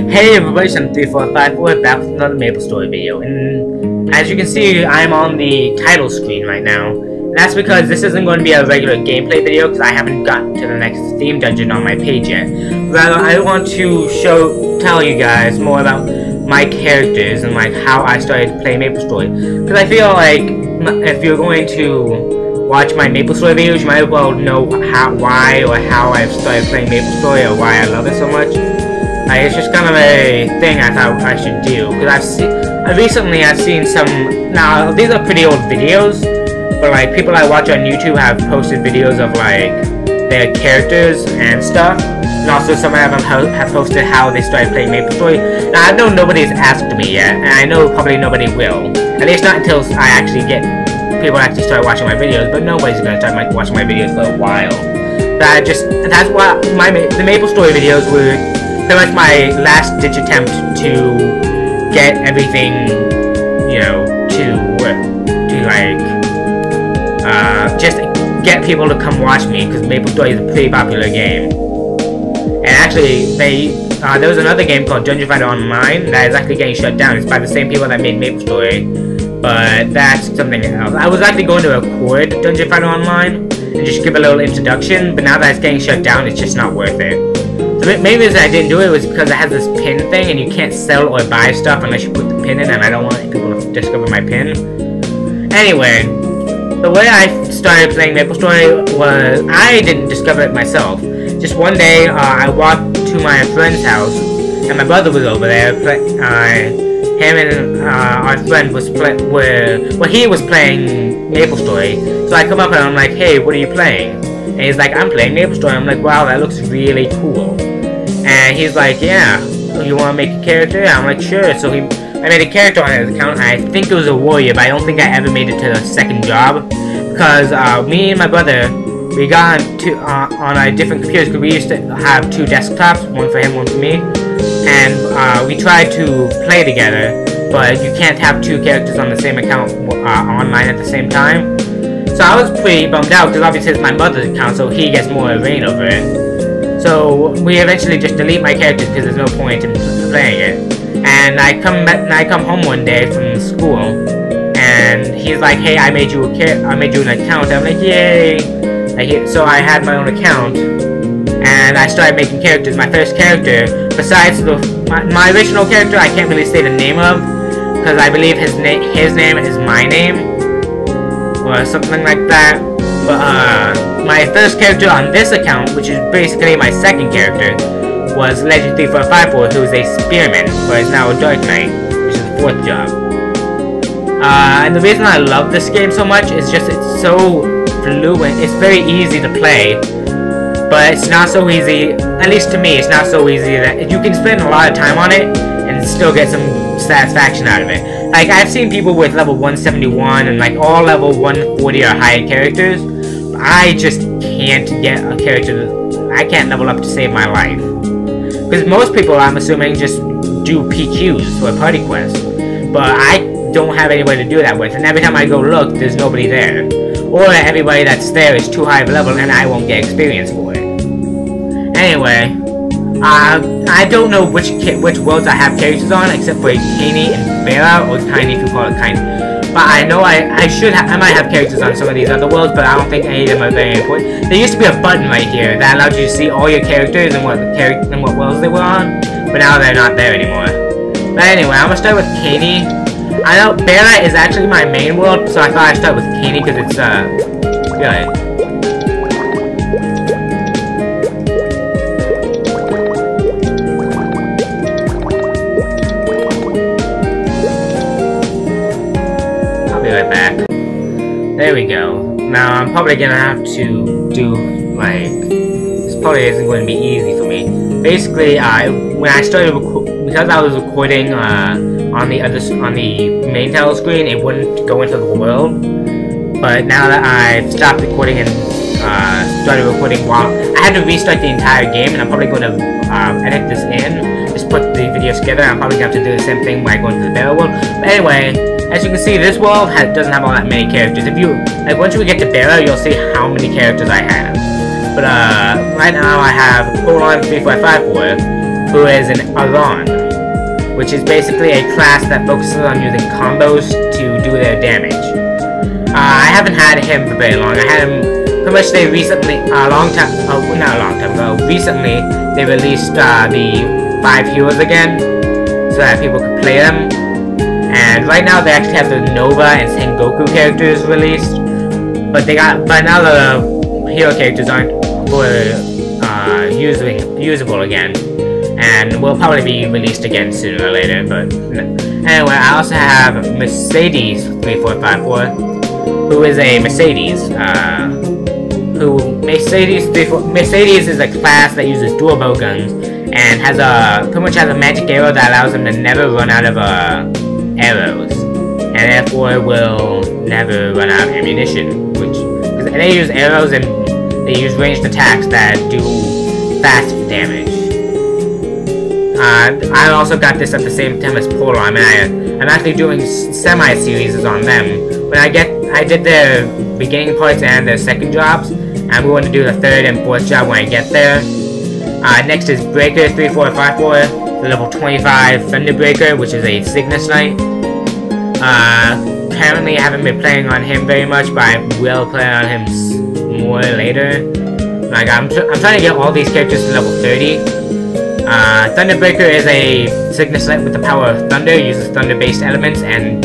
Hey everybody, I'm 3454 back with another Maplestory video, and as you can see, I'm on the title screen right now. And that's because this isn't going to be a regular gameplay video because I haven't gotten to the next theme dungeon on my page yet. Rather, I want to tell you guys more about my characters and like how I started playing Maplestory. Because I feel like if you're going to watch my Maplestory videos, you might as well know why I've started playing Maplestory or why I love it so much. It's just kind of a thing I thought I should do, because recently I've seen some, now these are pretty old videos, but like people I watch on YouTube have posted videos of like their characters and stuff, and also some of them have posted how they started playing Maplestory. Now I know nobody's asked me yet, and I know probably nobody will, at least not until I actually get people actually start watching my videos, but nobody's gonna start watching my videos for a while. That's why the Maplestory videos were pretty much my last-ditch attempt to get everything, you know, just get people to come watch me, because Maplestory is a pretty popular game. And actually, there was another game called Dungeon Fighter Online that is actually getting shut down. It's by the same people that made Maplestory, but that's something else. I was actually going to record Dungeon Fighter Online and just give a little introduction, but now that it's getting shut down, it's just not worth it. The main reason I didn't do it was because it has this pin thing, and you can't sell or buy stuff unless you put the pin in, and I don't want people to discover my pin. Anyway, the way I started playing Maplestory was, I didn't discover it myself. Just one day, I walked to my friend's house, and my brother was over there. Him and our friend he was playing Maplestory. So I come up and I'm like, hey, what are you playing? And he's like, I'm playing Maplestory. I'm like, wow, that looks really cool. And he's like, yeah, you want to make a character? I'm like, sure. So I made a character on his account, and I think it was a warrior, but I don't think I ever made it to the second job. Because me and my brother, we got on our different computers, because we used to have two desktops, one for him, one for me. And we tried to play together, but you can't have two characters on the same account online at the same time. So I was pretty bummed out, because obviously it's my mother's account, so he gets more reign over it. So we eventually just delete my characters because there's no point in playing it. And I come home one day from school, and he's like, "Hey, I made you an account." I'm like, "Yay!" So I had my own account, and I started making characters. My first character, besides my original character, I can't really say the name of, because I believe his name is my name, or something like that. But my first character on this account, which is basically my second character, was Legend 3454, who is a spearman, but is now a Dark Knight, which is the fourth job. And the reason I love this game so much is just it's so fluent. It's very easy to play, but it's not so easy, at least to me, it's not so easy that you can spend a lot of time on it and still get some satisfaction out of it. Like, I've seen people with level 171 and like all level 140 or higher characters. I just can't get a character. I can't level up to save my life. Because most people, I'm assuming, just do PQs for party quests. But I don't have anybody to do that with. And every time I go look, there's nobody there. Or everybody that's there is too high of a level and I won't get experience for it. Anyway, I don't know which worlds I have characters on, except for Caney and Vera, or Tiny if you call it Kind. But I know I might have characters on some of these other worlds, but I don't think any of them are very important. There used to be a button right here that allowed you to see all your characters and what worlds they were on, but now they're not there anymore. But anyway, I'm gonna start with Caney. I know Vera is actually my main world, so I thought I'd start with Caney because it's good. Right back. There we go. Now I'm probably gonna have to do like, this probably isn't going to be easy for me. Basically, when I started because I was recording on the main title screen, it wouldn't go into the world. But now that I've stopped recording and started recording, I had to restart the entire game, and I'm probably going to edit this in, just put the videos together. I'm probably gonna have to do the same thing when I go into the barrel world. But anyway. As you can see, this world doesn't have all that many characters. If you, like, once we get to Barrow, you'll see how many characters I have. But, right now I have Colon 3454, who is an Aron, which is basically a class that focuses on using combos to do their damage. I haven't had him for very long. I had him pretty much. They recently, not a long time ago. Recently, they released the 5 heroes again, so that people could play them. And right now, they actually have the Nova and Sengoku characters released, but now the hero characters aren't usable again, and will probably be released again sooner or later. But anyway, I also have Mercedes 3454, who is a Mercedes. Mercedes is a class that uses dual bow guns and pretty much has a magic arrow that allows them to never run out of arrows, and therefore will never run out of ammunition. Because they use arrows and they use ranged attacks that do fast damage. I also got this at the same time as Polar. I'm actually doing semi-series on them. I did their beginning parts and their second jobs. I'm going to do the 3rd and 4th job when I get there. Next is Breaker 3454, the level 25 Thunderbreaker, which is a Cygnus Knight. Currently I haven't been playing on him very much, but I will play on him more later. Like I'm trying to get all these characters to level 30. Thunderbreaker is a Cygnus Knight with the power of thunder, uses thunder-based elements, and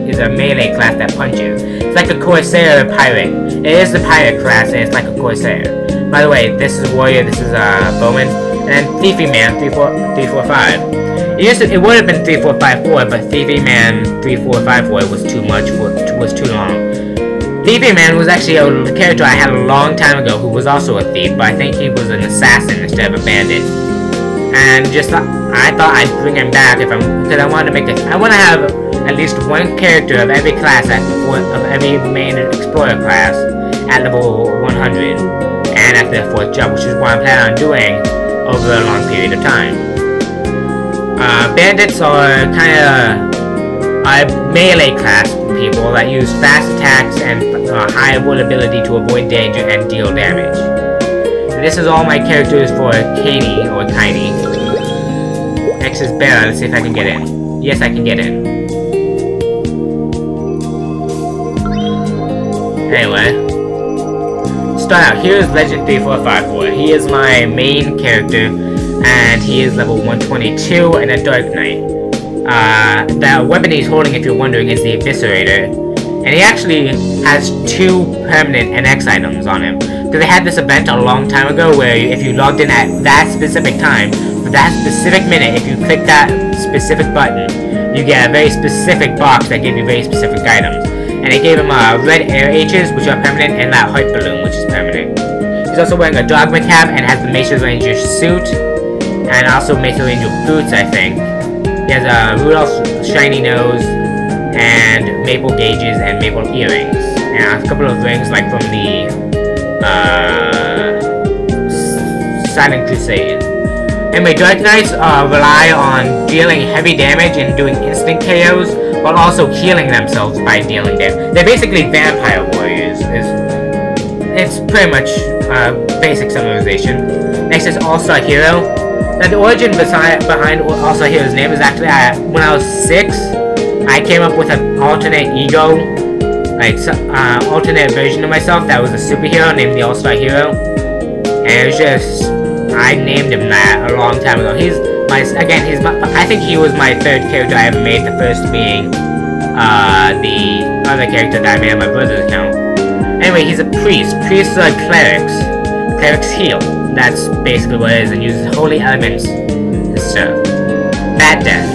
is a melee class that punches. It's like a Corsair Pirate. It is the Pirate class, and it's like a Corsair. By the way, this is Warrior, this is Bowman, and then Thiefy Man 345. It would have been 3454, but Thiefy Man 3454 was too much was too long. Thiefy Man was actually a character I had a long time ago who was also a thief, but I think he was an assassin instead of a bandit. And I thought I'd bring him back because I wanted to I want to have at least one character of every class of every main explorer class at level 100 and at the 4th job, which is what I'm planning on doing over a long period of time. Bandits are melee class people that use fast attacks and high ability to avoid danger and deal damage. And this is all my characters for Katie or Tiny. Next is Bella. Let's see if I can get in. Yes, I can get in. Anyway, start out. Here's Legend 3454. He is my main character, and he is level 122 and a Dark Knight. The weapon he's holding, if you're wondering, is the Eviscerator. And he actually has 2 permanent NX items on him. Because they had this event a long time ago where if you logged in at that specific time, for that specific minute, if you click that specific button, you get a very specific box that gives you very specific items. And they gave him red air H's, which are permanent, and that heart balloon, which is permanent. He's also wearing a Dogma cap and has the Mace's Ranger suit, and also Mace's Ranger boots, I think. He has a Rudolph's shiny nose, and maple gauges, and maple earrings. And a couple of rings, like from the Silent Crusade. Anyway, Dark Knights rely on dealing heavy damage and doing instant KOs, while also healing themselves by dealing damage. They're basically vampire warriors. It's pretty much basic summarization. Next is All-Star Hero. Now, the origin behind All-Star Hero's name is actually, when I was 6, I came up with an alternate ego, alternate version of myself that was a superhero named the All-Star Hero. And it was just, I named him that a long time ago. I think he was my 3rd character I ever made, the first being the other character that I made on my brother's account. Anyway, he's a priest. Priests are clerics. Clerics heal. That's basically what it is, and uses holy elements and stuff. Bat Death.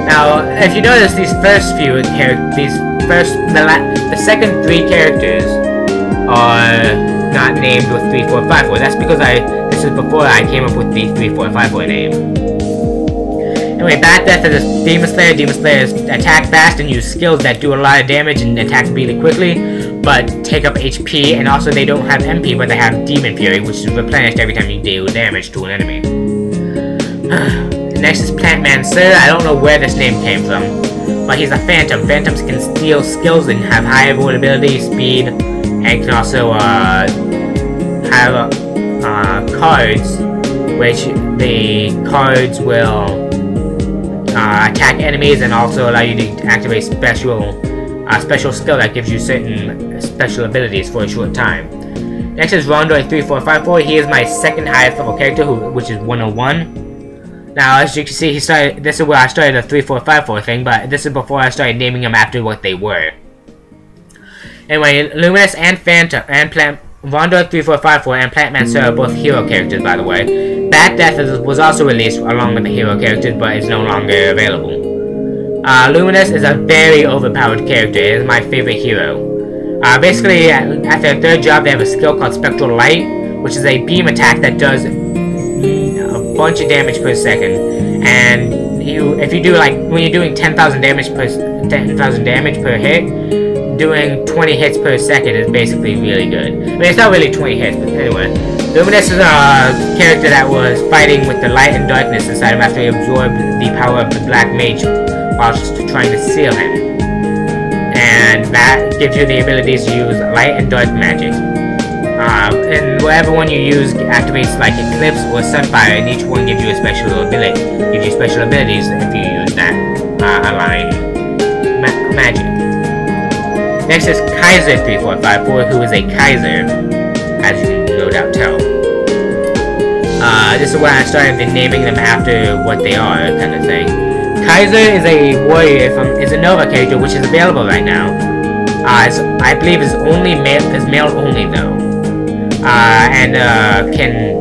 Now, if you notice, these first few characters, the second 3 characters are not named with 3454. That's because this is before I came up with the 3454 name. Anyway, Bat Death is a Demon Slayer. Demon Slayers attack fast and use skills that do a lot of damage and attack really quickly, but take up HP, and also they don't have MP, but they have Demon Fury, which is replenished every time you deal damage to an enemy. Next is Plant Man Sir. I don't know where this name came from, but he's a Phantom. Phantoms can steal skills and have high avoidability, speed, and can also have cards which the cards will attack enemies and also allow you to activate special skill that gives you certain special abilities for a short time. Next is Rondoy3454. He is my second highest level character, which is 101. Now, as you can see, this is where I started the 3454 thing, but this is before I started naming them after what they were. Anyway, Luminous and Phantom and Rondoy3454 and Plantman Sir are both hero characters, by the way. Bat Death was also released along with the hero characters, but is no longer available. Luminous is a very overpowered character. It is my favorite hero. Basically, at their third job, they have a skill called Spectral Light, which is a beam attack that does a bunch of damage per second. And if you do when you're doing 10,000 damage per hit, doing 20 hits per second is basically really good. I mean, it's not really 20 hits, but anyway. Luminous is a character that was fighting with the light and darkness inside him after he absorbed the power of the Black Mage while just trying to seal him. And that gives you the abilities to use light and dark magic. And whatever one you use activates like Eclipse or Sunfire, and each one gives you a special ability. Gives you special abilities if you use that aligned magic. Next is Kaiser3454, who is a Kaiser, as you can no doubt tell. This is why I started naming them after what they are, kind of thing. Kaiser is a warrior is a Nova character, which is available right now. I believe is male only though, and can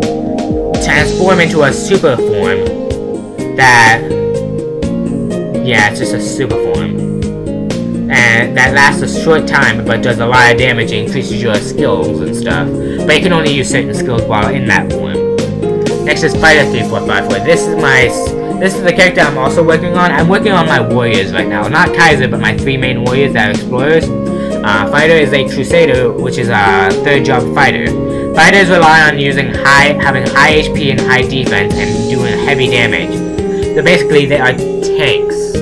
transform into a super form. It's just a super form, and that lasts a short time, but does a lot of damage and increases your skills and stuff. But you can only use certain skills while in that form. Next is Fighter3454. This is the character I'm also working on. I'm working on my warriors right now. Not Kaiser, but my 3 main warriors that are explorers. Fighter is a Crusader, which is a third job fighter. Fighters rely on having high HP and high defense and doing heavy damage. So basically, they are tanks.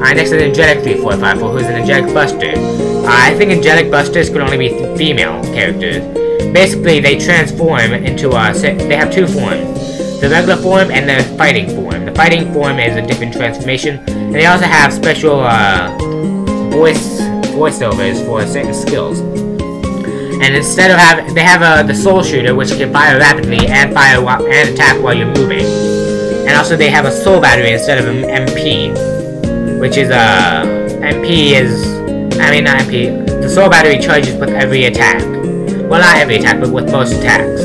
Next is Angelic3454, who's an Angelic Buster. I think Angelic Busters can only be female characters. Basically, they transform into they have 2 forms. The regular form and the fighting form. The fighting form is a different transformation, and they also have special voiceovers for certain skills. And instead of they have the Soul Shooter, which can fire rapidly and attack while you're moving. And also they have a Soul Battery instead of an MP, which is the Soul Battery charges with every attack. Well, not every attack, but with most attacks.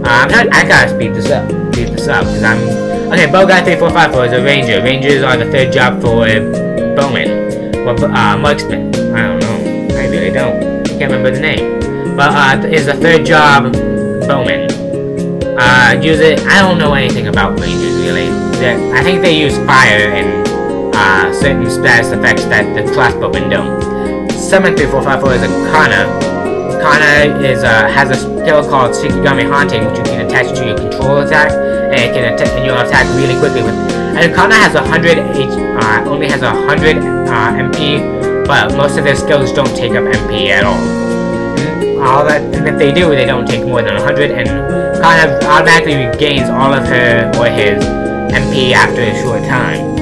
I gotta speed this up, because okay, Bowguy3454 is a ranger. Rangers are the third job for bowmen. Well, marksman. I don't know. I really don't. I can't remember the name. But, is the third job bowman. I don't know anything about rangers, really. I think they use fire and, certain status effects that the crossbowmen don't. Summon3454 is a Kana. Kana has a skill called Shikigami Haunting, which you can attach to your control attack, and you'll attack really quickly with. And Kana has only has 100 MP, but most of their skills don't take up MP at all. And if they do, they don't take more than 100, and Kana automatically regains all of her or his MP after a short time.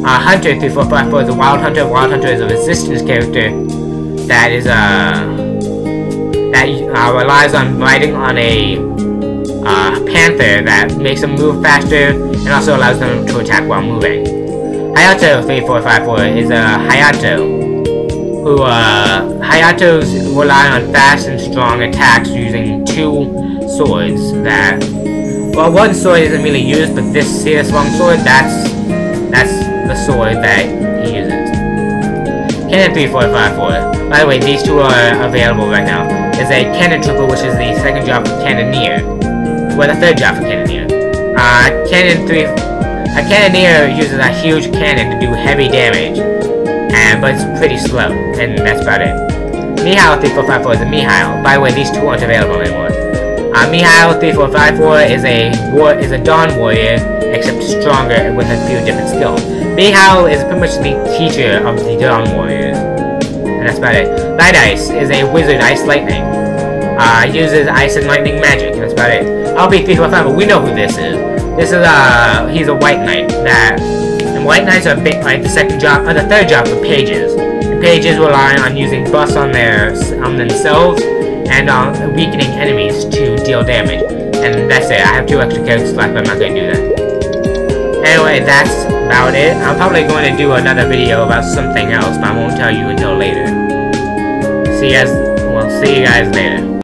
Hunter3454 is a Wild Hunter. Wild Hunter is a resistance character that is relies on riding on a panther that makes them move faster and also allows them to attack while moving. Hayato3454 is a Hayato who Hayatos rely on fast and strong attacks using 2 swords that, well, one sword isn't really used, but this long sword, that's the sword that he uses. Cannon3454. By the way, these 2 are available right now. There's a Cannon Trooper, which is the second job for Cannoneer. Well, the third job for Cannoneer. A Cannoneer uses a huge cannon to do heavy damage, but it's pretty slow, and that's about it. Mihail3454 is a Mihail. By the way, these 2 aren't available anymore. Mihail3454 is a Dawn Warrior, except stronger with a few different skills. Mihail is pretty much the teacher of the Dawn Warriors. And that's about it. Night Ice is a wizard Ice Lightning. Uses ice and lightning magic. That's about it. I'll be 345, but we know who this is. This is he's a white knight. And white knights are a bit like the third job for pages. And pages rely on using buffs on themselves and on weakening enemies to deal damage. And that's it. I have 2 extra characters left, but I'm not going to do that. Anyway, that's about it. I'm probably going to do another video about something else, but I won't tell you until later. See you guys later.